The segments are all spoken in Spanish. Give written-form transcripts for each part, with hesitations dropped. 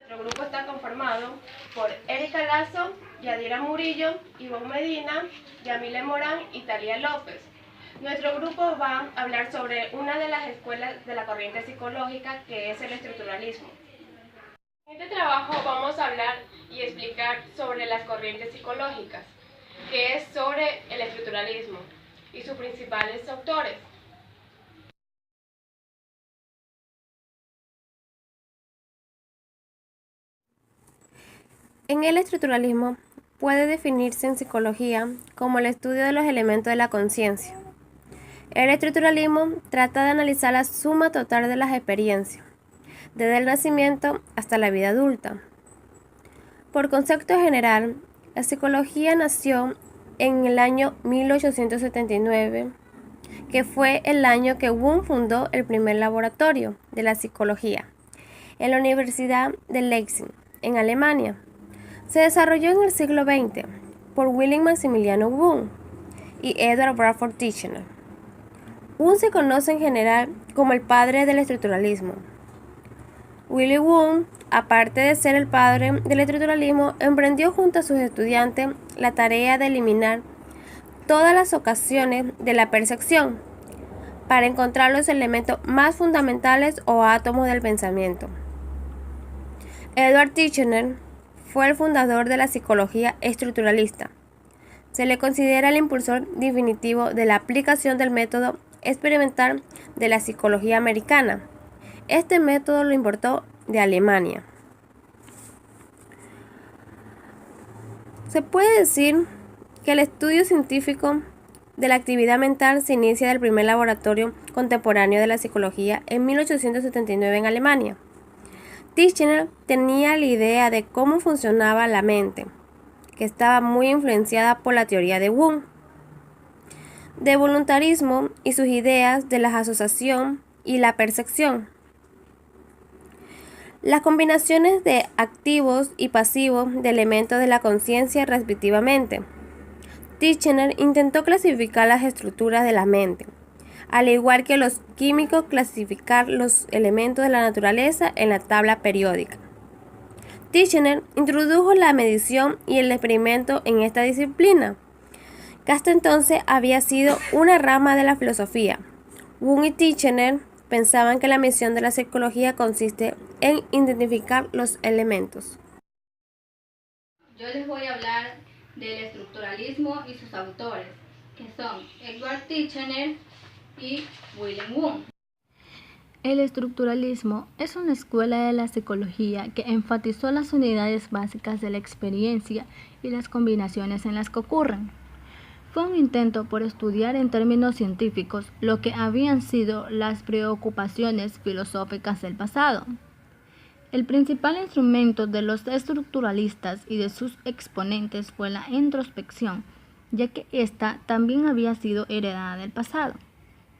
Nuestro grupo está conformado por Erika Lazo, Yadira Murillo, Ivonne Medina, Yamile Morán y Talía López. Nuestro grupo va a hablar sobre una de las escuelas de la corriente psicológica, que es el estructuralismo. En este trabajo vamos a hablar y explicar sobre las corrientes psicológicas, que es sobre el estructuralismo y sus principales autores. En el estructuralismo puede definirse en psicología como el estudio de los elementos de la conciencia. El estructuralismo trata de analizar la suma total de las experiencias, desde el nacimiento hasta la vida adulta. Por concepto general, la psicología nació en el año 1879, que fue el año que Wundt fundó el primer laboratorio de la psicología en la Universidad de Leipzig, en Alemania. Se desarrolló en el siglo XX por Wilhelm Maximiliano Wundt y Edward Bradford Titchener. Wundt se conoce en general como el padre del estructuralismo. Willy Wundt, aparte de ser el padre del estructuralismo, emprendió junto a sus estudiantes la tarea de eliminar todas las ocasiones de la percepción para encontrar los elementos más fundamentales o átomos del pensamiento. Edward Titchener fue el fundador de la psicología estructuralista. Se le considera el impulsor definitivo de la aplicación del método experimental de la psicología americana. Este método lo importó de Alemania. Se puede decir que el estudio científico de la actividad mental se inicia del primer laboratorio contemporáneo de la psicología en 1879 en Alemania. Titchener tenía la idea de cómo funcionaba la mente, que estaba muy influenciada por la teoría de Wundt, de voluntarismo y sus ideas de la asociación y la percepción. Las combinaciones de activos y pasivos de elementos de la conciencia respectivamente. Titchener intentó clasificar las estructuras de la mente, al igual que los químicos clasificar los elementos de la naturaleza en la tabla periódica. Titchener introdujo la medición y el experimento en esta disciplina, que hasta entonces había sido una rama de la filosofía. Wundt y Titchener pensaban que la misión de la psicología consiste en identificar los elementos. Yo les voy a hablar del estructuralismo y sus autores, que son Edward Titchener y Wilhelm Wundt. El estructuralismo es una escuela de la psicología que enfatizó las unidades básicas de la experiencia y las combinaciones en las que ocurren. Fue un intento por estudiar en términos científicos lo que habían sido las preocupaciones filosóficas del pasado. El principal instrumento de los estructuralistas y de sus exponentes fue la introspección, ya que ésta también había sido heredada del pasado,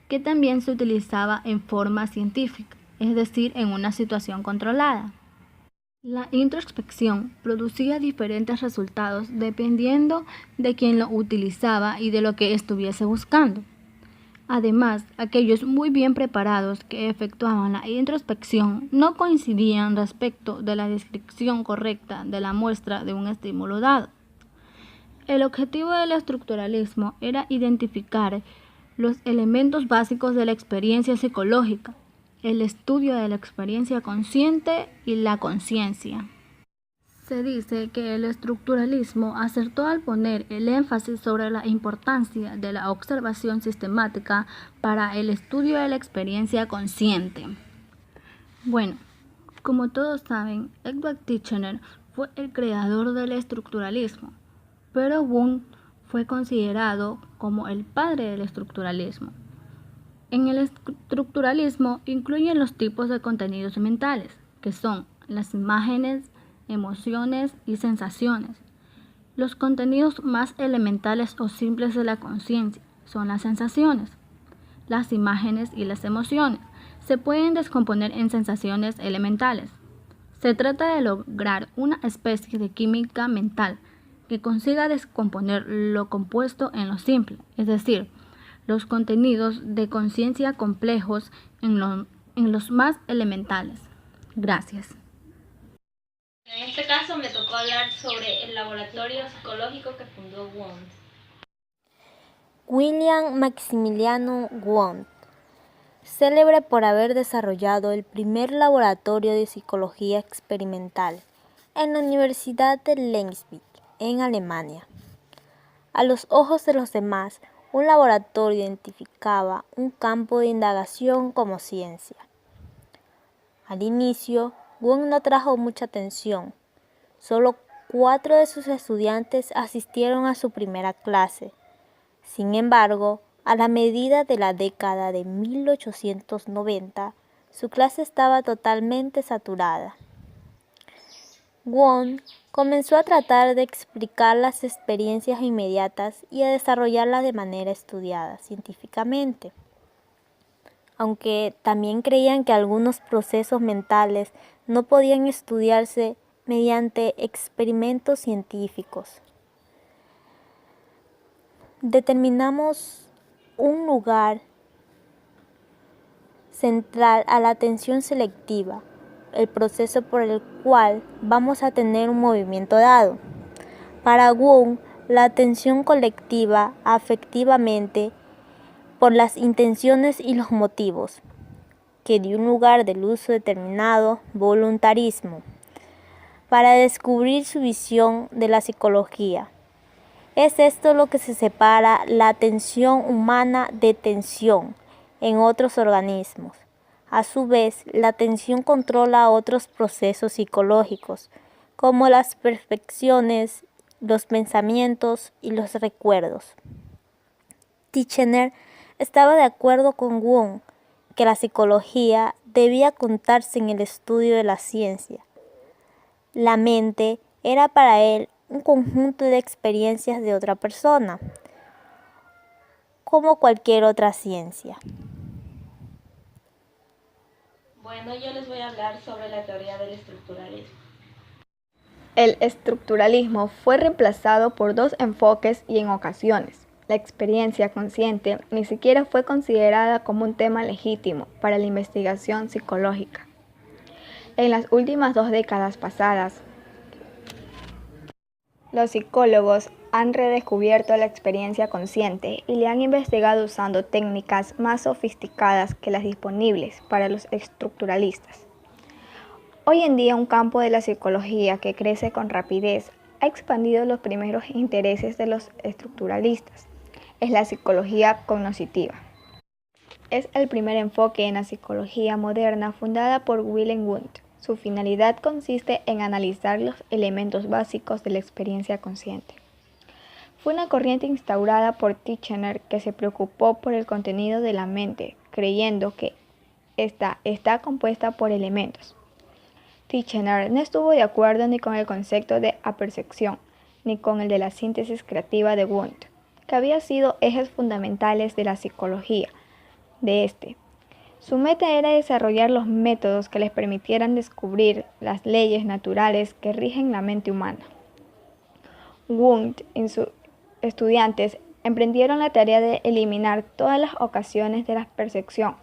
que también se utilizaba en forma científica, es decir, en una situación controlada. La introspección producía diferentes resultados dependiendo de quién lo utilizaba y de lo que estuviese buscando. Además, aquellos muy bien preparados que efectuaban la introspección no coincidían respecto de la descripción correcta de la muestra de un estímulo dado. El objetivo del estructuralismo era identificar los elementos básicos de la experiencia psicológica, el estudio de la experiencia consciente y la conciencia. Se dice que el estructuralismo acertó al poner el énfasis sobre la importancia de la observación sistemática para el estudio de la experiencia consciente. Bueno, como todos saben, Edward Titchener fue el creador del estructuralismo, pero Wundt fue considerado como el padre del estructuralismo. En el estructuralismo incluyen los tipos de contenidos mentales, que son las imágenes, emociones y sensaciones. Los contenidos más elementales o simples de la conciencia son las sensaciones. Las imágenes y las emociones se pueden descomponer en sensaciones elementales. Se trata de lograr una especie de química mental que consiga descomponer lo compuesto en lo simple, es decir, los contenidos de conciencia complejos en los más elementales. Gracias. En este caso me tocó hablar sobre el laboratorio psicológico que fundó Wundt. William Maximiliano Wundt, célebre por haber desarrollado el primer laboratorio de psicología experimental en la Universidad de Leipzig, en Alemania. A los ojos de los demás, un laboratorio identificaba un campo de indagación como ciencia. Al inicio, Wundt no atrajo mucha atención. Solo 4 de sus estudiantes asistieron a su primera clase. Sin embargo, a la medida de la década de 1890, su clase estaba totalmente saturada. Wundt comenzó a tratar de explicar las experiencias inmediatas y a desarrollarlas de manera estudiada científicamente. Aunque también creían que algunos procesos mentales no podían estudiarse mediante experimentos científicos. Determinamos un lugar central a la atención selectiva, el proceso por el cual vamos a tener un movimiento dado. Para Wundt, la atención colectiva afectivamente por las intenciones y los motivos, que dio un lugar del uso determinado voluntarismo, para descubrir su visión de la psicología. Es esto lo que se separa la atención humana de tensión en otros organismos. A su vez, la atención controla otros procesos psicológicos, como las percepciones, los pensamientos y los recuerdos. Titchener estaba de acuerdo con Wundt que la psicología debía contarse en el estudio de la ciencia. La mente era para él un conjunto de experiencias de otra persona, como cualquier otra ciencia. Bueno, yo les voy a hablar sobre la teoría del estructuralismo. El estructuralismo fue reemplazado por 2 enfoques y en ocasiones, la experiencia consciente ni siquiera fue considerada como un tema legítimo para la investigación psicológica. En las últimas 2 décadas pasadas, los psicólogos han redescubierto la experiencia consciente y la han investigado usando técnicas más sofisticadas que las disponibles para los estructuralistas. Hoy en día, un campo de la psicología que crece con rapidez ha expandido los primeros intereses de los estructuralistas. Es la psicología cognitiva. Es el primer enfoque en la psicología moderna fundada por Wilhelm Wundt. Su finalidad consiste en analizar los elementos básicos de la experiencia consciente. Fue una corriente instaurada por Titchener que se preocupó por el contenido de la mente, creyendo que ésta está compuesta por elementos. Titchener no estuvo de acuerdo ni con el concepto de apercepción, ni con el de la síntesis creativa de Wundt, que había sido ejes fundamentales de la psicología de este. Su meta era desarrollar los métodos que les permitieran descubrir las leyes naturales que rigen la mente humana. Wundt y sus estudiantes emprendieron la tarea de eliminar todas las ocasiones de la percepción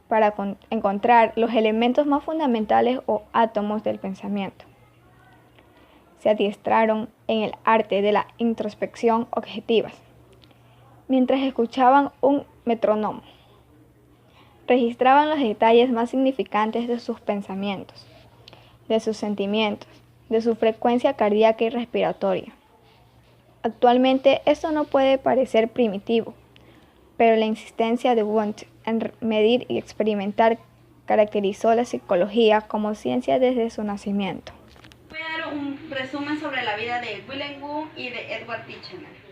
para encontrar los elementos más fundamentales o átomos del pensamiento. Se adiestraron en el arte de la introspección objetiva, mientras escuchaban un metrónomo. Registraban los detalles más significantes de sus pensamientos, de sus sentimientos, de su frecuencia cardíaca y respiratoria. Actualmente esto no puede parecer primitivo, pero la insistencia de Wundt en medir y experimentar caracterizó la psicología como ciencia desde su nacimiento. Voy a dar un resumen sobre la vida de Wilhelm Wundt y de Edward Titchener.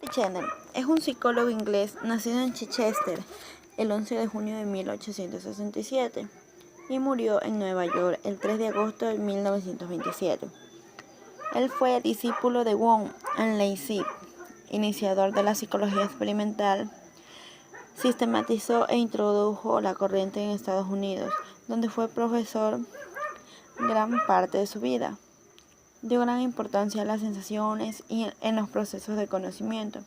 Titchener es un psicólogo inglés nacido en Chichester el 11 de junio de 1867 y murió en Nueva York el 3 de agosto de 1927. Él fue discípulo de Wundt en Leipzig, iniciador de la psicología experimental. Sistematizó e introdujo la corriente en Estados Unidos, donde fue profesor gran parte de su vida. Dio gran importancia a las sensaciones y en los procesos de conocimiento,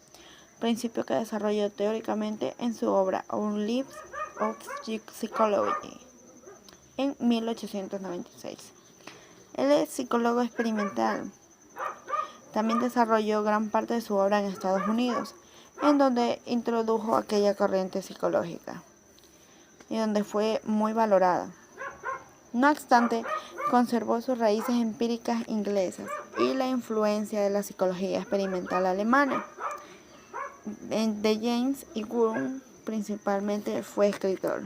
principio que desarrolló teóricamente en su obra Our Lives, of Psychology en 1896. Él es psicólogo experimental. También desarrolló gran parte de su obra en Estados Unidos, en donde introdujo aquella corriente psicológica y donde fue muy valorada. No obstante, conservó sus raíces empíricas inglesas y la influencia de la psicología experimental alemana. De James y Wundt principalmente fue escritor.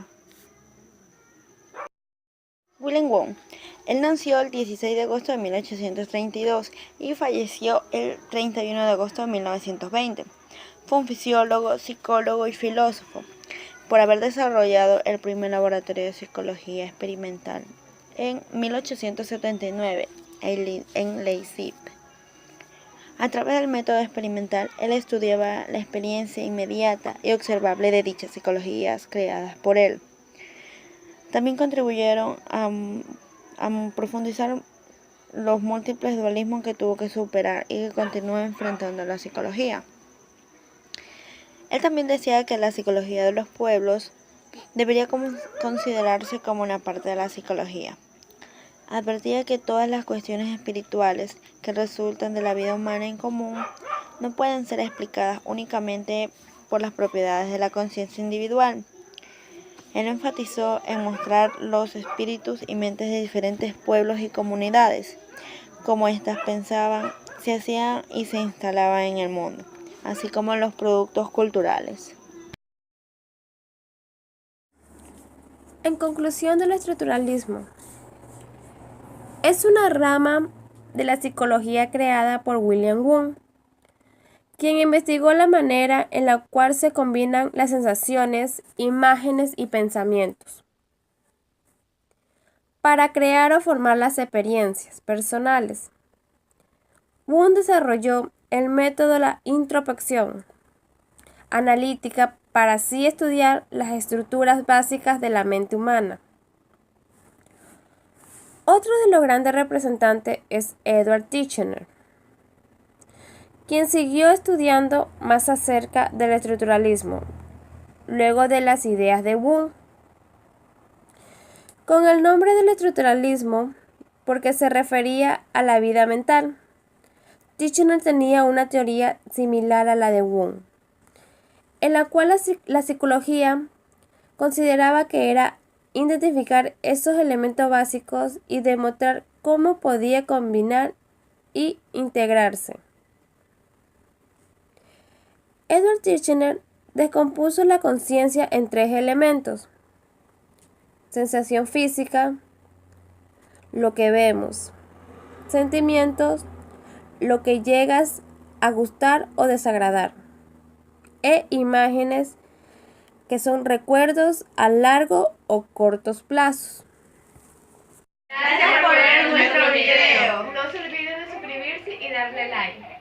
Wilhelm Wundt. Él nació el 16 de agosto de 1832 y falleció el 31 de agosto de 1920. Fue un fisiólogo, psicólogo y filósofo, por haber desarrollado el primer laboratorio de psicología experimental en 1879 en Leipzig. A través del método experimental, él estudiaba la experiencia inmediata y observable de dichas psicologías creadas por él. También contribuyeron a profundizar los múltiples dualismos que tuvo que superar y que continúa enfrentando la psicología. Él también decía que la psicología de los pueblos debería considerarse como una parte de la psicología. Advertía que todas las cuestiones espirituales que resultan de la vida humana en común no pueden ser explicadas únicamente por las propiedades de la conciencia individual. Él enfatizó en mostrar los espíritus y mentes de diferentes pueblos y comunidades, cómo éstas pensaban, se hacían y se instalaban en el mundo, así como los productos culturales. En conclusión del estructuralismo, es una rama de la psicología creada por Wilhelm Wundt, quien investigó la manera en la cual se combinan las sensaciones, imágenes y pensamientos para crear o formar las experiencias personales. Wundt desarrolló el método de la introspección analítica para así estudiar las estructuras básicas de la mente humana. Otro de los grandes representantes es Edward Titchener, quien siguió estudiando más acerca del estructuralismo, luego de las ideas de Wundt, con el nombre del estructuralismo porque se refería a la vida mental. Titchener tenía una teoría similar a la de Wundt, en la cual la psicología consideraba que era identificar esos elementos básicos y demostrar cómo podía combinar y integrarse. Edward Titchener descompuso la conciencia en 3 elementos: sensación física, lo que vemos; sentimientos, lo que llegas a gustar o desagradar; e imágenes, que son recuerdos a largo o cortos plazos. Gracias por ver nuestro video. No se olviden de suscribirse y darle like.